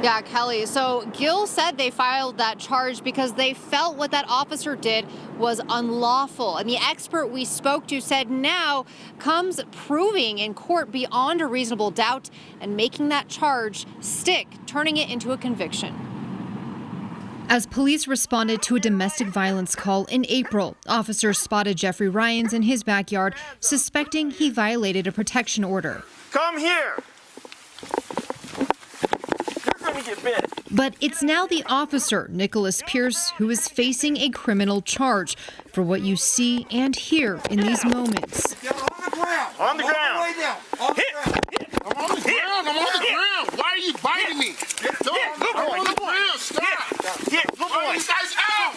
Yeah, Kelly. So Gill said they filed that charge because they felt what that officer did was unlawful. And the expert we spoke to said now comes proving in court beyond a reasonable doubt and making that charge stick, turning it into a conviction. As police responded to a domestic violence call in April, officers spotted Jeffrey Ryans in his backyard, suspecting he violated a protection order. Come here. You're going to get bit. But it's now the officer, Nicholas Pierce, who is facing a criminal charge for what you see and hear in these moments. Get on the ground. On the ground. All the way down. On the ground. I'm on the ground. I'm on the ground. Why are you biting me? I'm on the ground. Stop. Good boy. You guys out.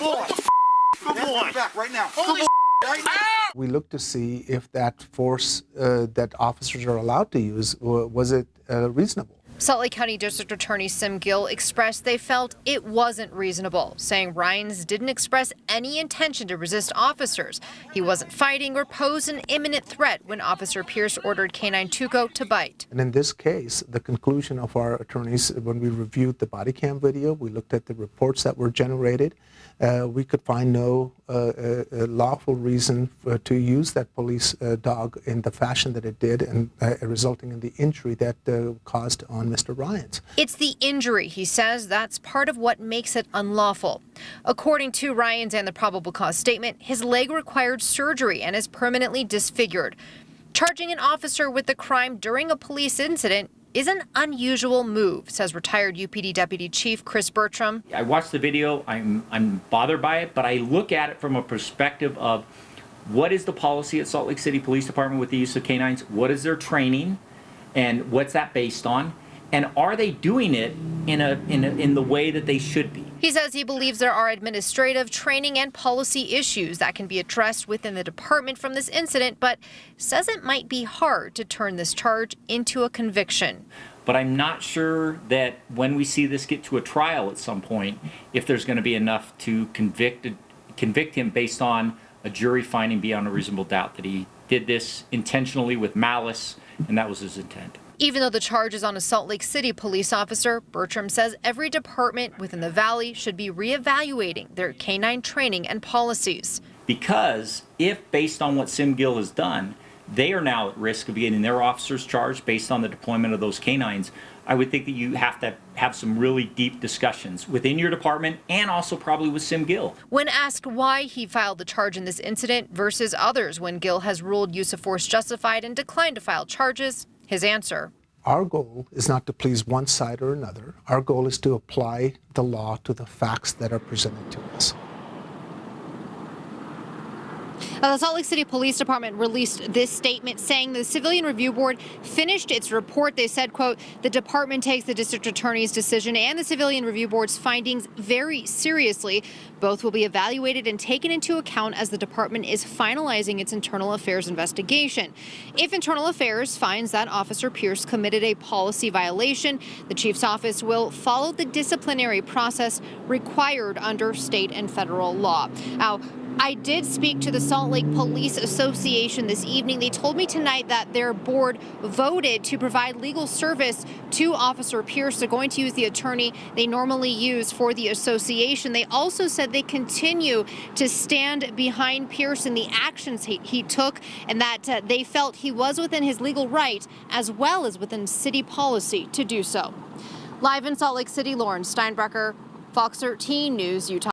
Good boy. Back right now. Holy right now. We look to see if that force that officers are allowed to use, was it reasonable? Salt Lake County District Attorney Sim Gill expressed they felt it wasn't reasonable, saying Ryans didn't express any intention to resist officers. He wasn't fighting or posed an imminent threat when Officer Pierce ordered K-9 Tuco to bite. And in this case, the conclusion of our attorneys, when we reviewed the body cam video, we looked at the reports that were generated, we could find no lawful reason to use that police dog in the fashion that it did, and resulting in the injury that caused on Mr. Ryans. It's the injury, he says, that's part of what makes it unlawful. According to Ryans and the probable cause statement, his leg required surgery and is permanently disfigured. Charging an officer with the crime during a police incident is an unusual move, says retired UPD Deputy Chief Chris Bertram. I watched the video, I'm bothered by it, but I look at it from a perspective of what is the policy at Salt Lake City Police Department with the use of canines, what is their training, and what's that based on? And are they doing it in the way that they should be? He says he believes there are administrative, training, and policy issues that can be addressed within the department from this incident, but says it might be hard to turn this charge into a conviction. But I'm not sure that when we see this get to a trial at some point, if there's going to be enough to convict him based on a jury finding beyond a reasonable doubt that he did this intentionally with malice, and that was his intent. Even though the charge is on a Salt Lake City police officer, Bertram says every department within the valley should be reevaluating their canine training and policies. Because if, based on what Sim Gill has done, they are now at risk of getting their officers charged based on the deployment of those canines, I would think that you have to have some really deep discussions within your department and also probably with Sim Gill. When asked why he filed the charge in this incident versus others when Gill has ruled use of force justified and declined to file charges, his answer: Our goal is not to please one side or another. Our goal is to apply the law to the facts that are presented to us. The Salt Lake City Police Department released this statement saying the Civilian Review Board finished its report. They said, quote, the department takes the district attorney's decision and the Civilian Review Board's findings very seriously. Both will be evaluated and taken into account as the department is finalizing its internal affairs investigation. If Internal Affairs finds that Officer Pierce committed a policy violation, the chief's office will follow the disciplinary process required under state and federal law. Now, I did speak to the Salt Lake Police Association this evening. They told me tonight that their board voted to provide legal service to Officer Pierce. They're going to use the attorney they normally use for the association. They also said they continue to stand behind Pierce in the actions he took, and that they felt he was within his legal right as well as within city policy to do so. Live in Salt Lake City, Lauren Steinbrecher, Fox 13 News, Utah.